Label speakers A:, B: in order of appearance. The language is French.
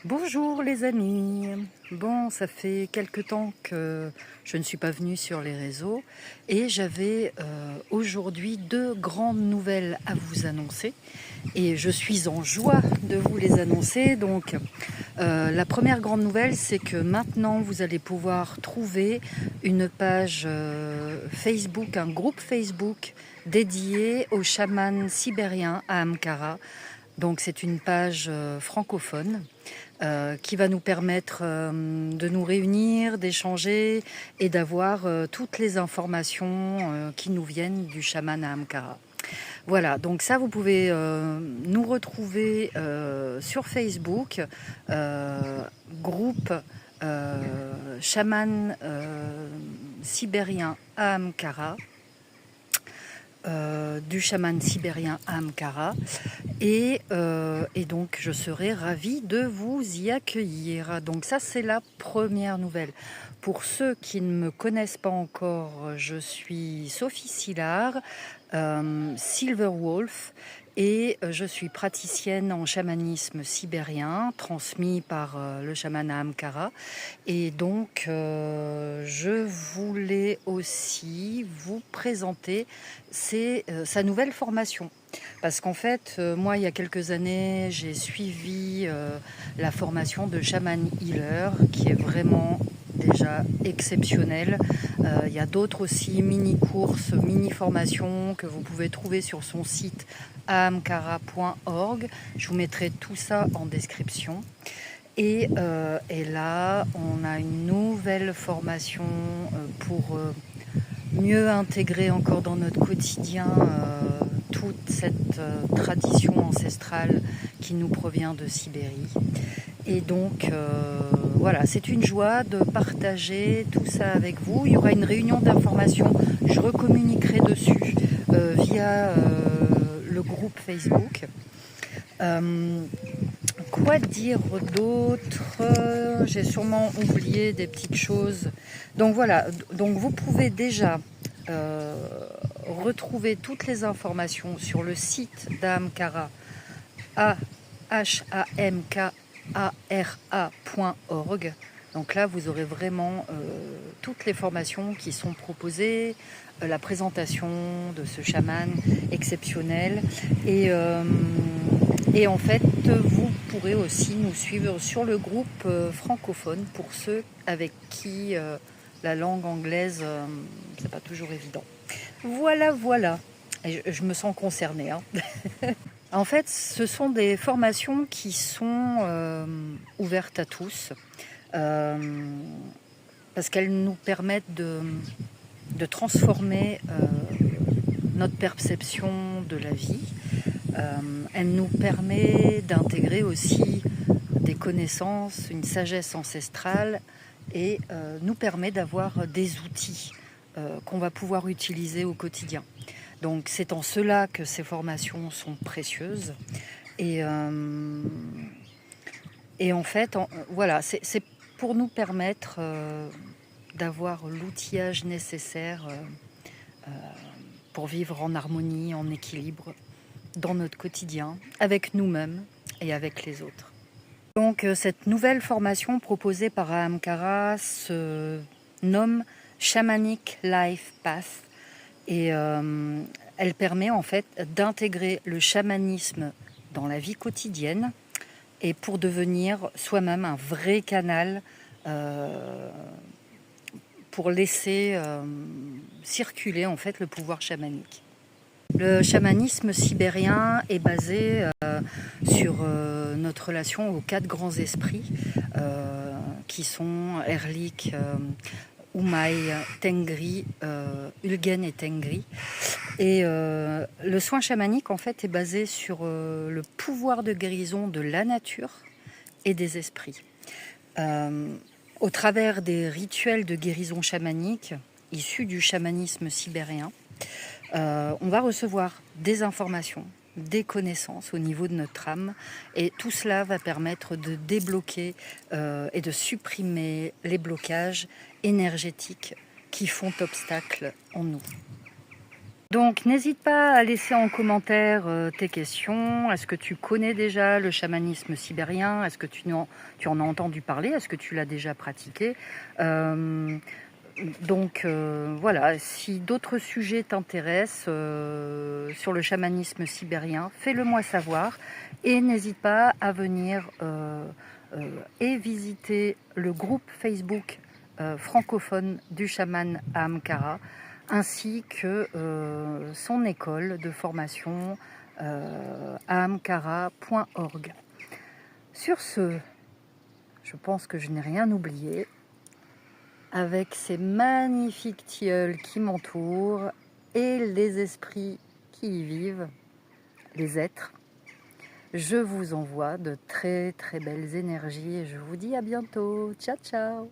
A: Bonjour les amis. Bon, ça fait quelque temps que je ne suis pas venue sur les réseaux et j'avais aujourd'hui deux grandes nouvelles à vous annoncer et je suis en joie de vous les annoncer. Donc, la première grande nouvelle, c'est que maintenant vous allez pouvoir trouver une page Facebook, un groupe Facebook dédié aux chamans sibériens à Ankara. Donc c'est une page francophone qui va nous permettre de nous réunir, d'échanger et d'avoir toutes les informations qui nous viennent du chaman à Ankara. Voilà, donc ça vous pouvez nous retrouver sur Facebook, groupe chaman sibérien à Ankara. Du chaman sibérien à Ankara et donc je serai ravie de vous y accueillir. Donc ça c'est la première nouvelle. Pour ceux qui ne me connaissent pas encore, je suis Sophie Sillard, Silver Wolf, et je suis praticienne en chamanisme sibérien transmis par le chaman à Ankara. Et donc je voulais aussi vous présenter sa nouvelle formation. Parce qu'en fait, moi, il y a quelques années, j'ai suivi la formation de Shaman Healer, qui est vraiment déjà exceptionnelle. Il y a d'autres aussi mini-courses, mini-formations que vous pouvez trouver sur son site amkara.org. Je vous mettrai tout ça en description. Et là, on a une nouvelle formation pour mieux intégrer encore dans notre quotidien toute cette tradition ancestrale qui nous provient de Sibérie. Et donc voilà, c'est une joie de partager tout ça avec vous. Il y aura une réunion d'information, je recommuniquerai dessus via le groupe Facebook. Quoi dire d'autre? J'ai sûrement oublié des petites choses. Donc voilà, donc vous pouvez déjà retrouver toutes les informations sur le site d'Amkara, hamkara.org. Donc là, vous aurez vraiment toutes les formations qui sont proposées, la présentation de ce chaman exceptionnel. Et en fait, vous pourrez aussi nous suivre sur le groupe francophone pour ceux avec qui la langue anglaise, c'est pas toujours évident. Voilà, voilà. Et je me sens concernée. Hein. En fait, ce sont des formations qui sont ouvertes à tous parce qu'elles nous permettent de transformer notre perception de la vie. Elle nous permet d'intégrer aussi des connaissances, une sagesse ancestrale et nous permet d'avoir des outils qu'on va pouvoir utiliser au quotidien. Donc c'est en cela que ces formations sont précieuses et en fait, voilà, c'est pour nous permettre d'avoir l'outillage nécessaire pour vivre en harmonie, en équilibre dans notre quotidien, avec nous-mêmes et avec les autres. Donc cette nouvelle formation proposée par Ahamkara se nomme Shamanic Life Path et elle permet en fait d'intégrer le chamanisme dans la vie quotidienne et pour devenir soi-même un vrai canal pour laisser circuler en fait le pouvoir chamanique. Le chamanisme sibérien est basé sur notre relation aux 4 grands esprits qui sont Erlik, Umay, Tengri, Ulgen et Tengri. Et le soin chamanique en fait est basé sur le pouvoir de guérison de la nature et des esprits. Au travers des rituels de guérison chamanique issus du chamanisme sibérien, on va recevoir des informations, des connaissances au niveau de notre âme et tout cela va permettre de débloquer et de supprimer les blocages énergétiques qui font obstacle en nous. Donc n'hésite pas à laisser en commentaire tes questions. Est-ce que tu connais déjà le chamanisme sibérien? Est-ce que tu en as entendu parler? Est-ce que tu l'as déjà pratiqué? Voilà, si d'autres sujets t'intéressent sur le chamanisme sibérien, fais-le moi savoir et n'hésite pas à venir et visiter le groupe Facebook francophone du chaman à Amkara, ainsi que son école de formation à amkara.org. Sur ce, je pense que je n'ai rien oublié. Avec ces magnifiques tilleuls qui m'entourent et les esprits qui y vivent, les êtres, je vous envoie de très très belles énergies et je vous dis à bientôt. Ciao ciao.